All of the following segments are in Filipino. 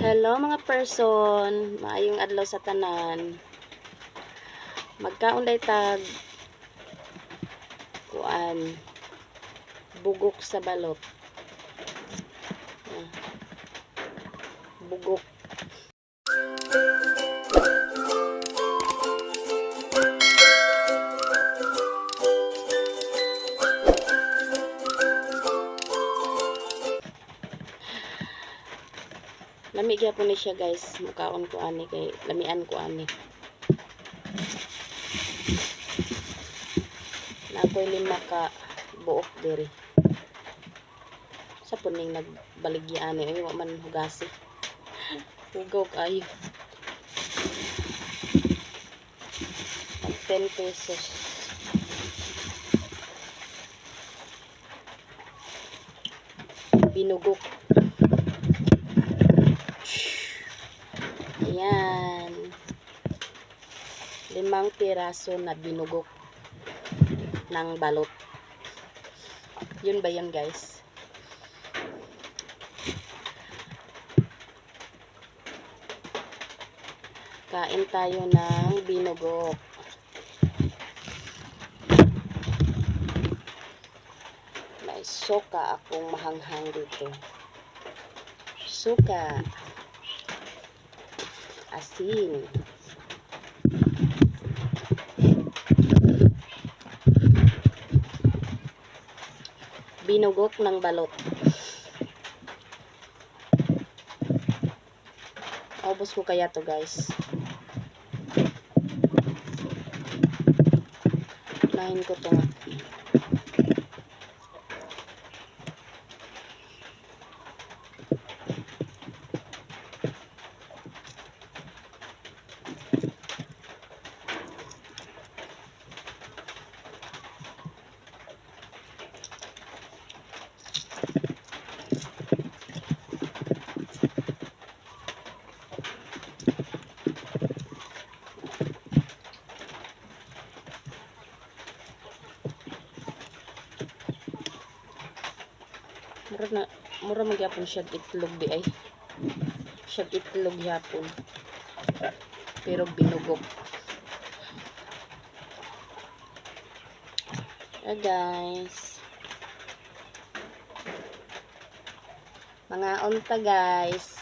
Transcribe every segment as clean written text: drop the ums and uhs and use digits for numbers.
Hello mga person, maayong adlaw sa tanan. Magkaon day tag kuan bugok sa balot. Ah, bugok. Lami gyapon ni siya guys, mukaon ko ani kay lamian ko ani. Nakoy 5 ka buok diri. Sa puning nagbaligya ani ay wa man hugasi. Hugaw kayo. 10 pesos. Binugok. Ayan. 5 piraso na binugok ng balot. Yun ba yun guys? Kain tayo ng binugok. May suka akong mahanghang dito. Suka. Asin. Binugok ng balot. Ubos ko kaya to guys. Nahin ko to nga. Mura magyapon siya itlog di ay. Siya itlog yapon. Pero binugok. Guys. Mga unta guys.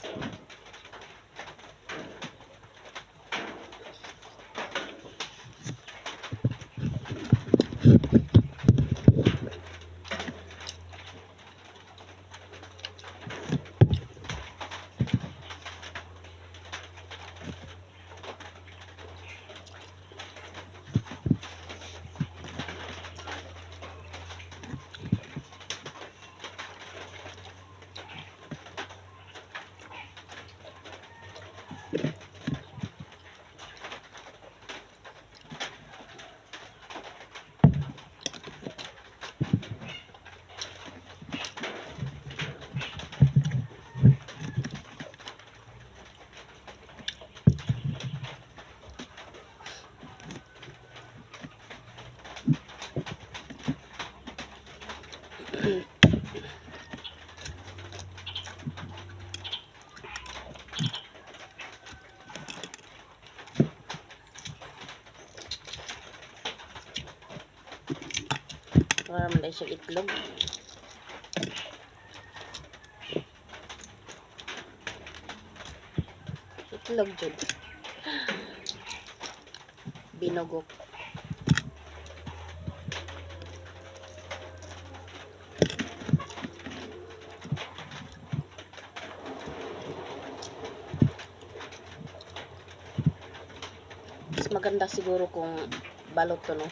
Para man siya itlog. Itlog jud. Binugok. Mas maganda siguro kung balot to, no?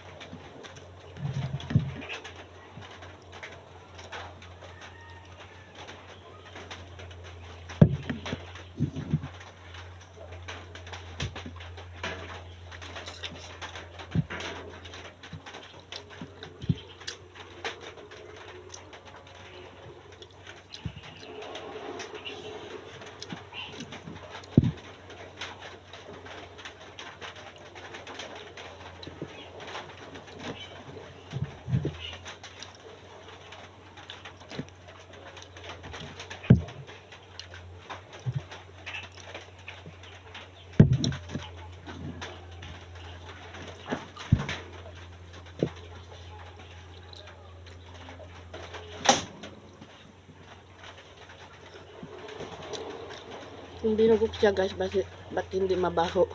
Kung binugok siya guys, ba't hindi mabaho?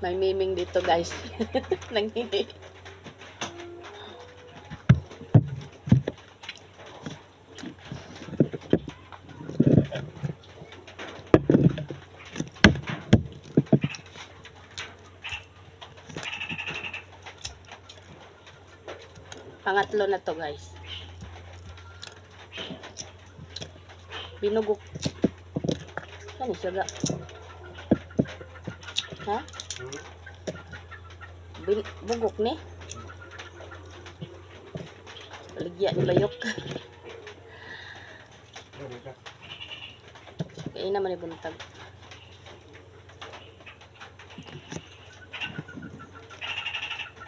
May miming dito guys. Nanghingi. Pangatlo na to guys. Binugok. Ano siya ga? Ha? Bugok ni? Baligya ni bayok. Kaya naman ibuntag.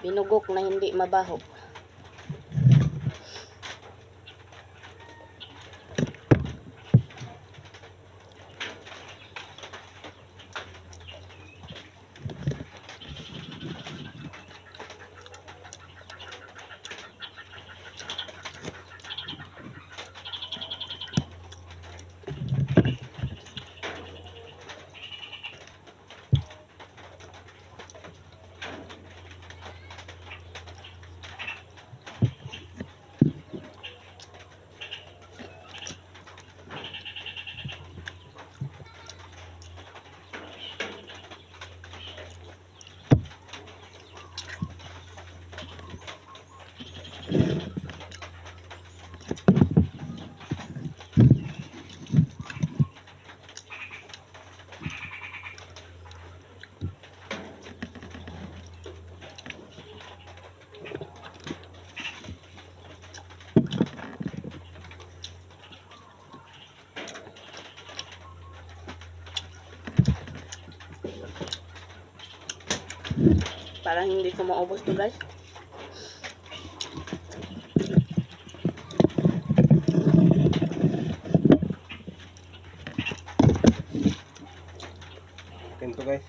Binugok na hindi mabaho. Parang hindi ko maubos to guys. Ganito guys.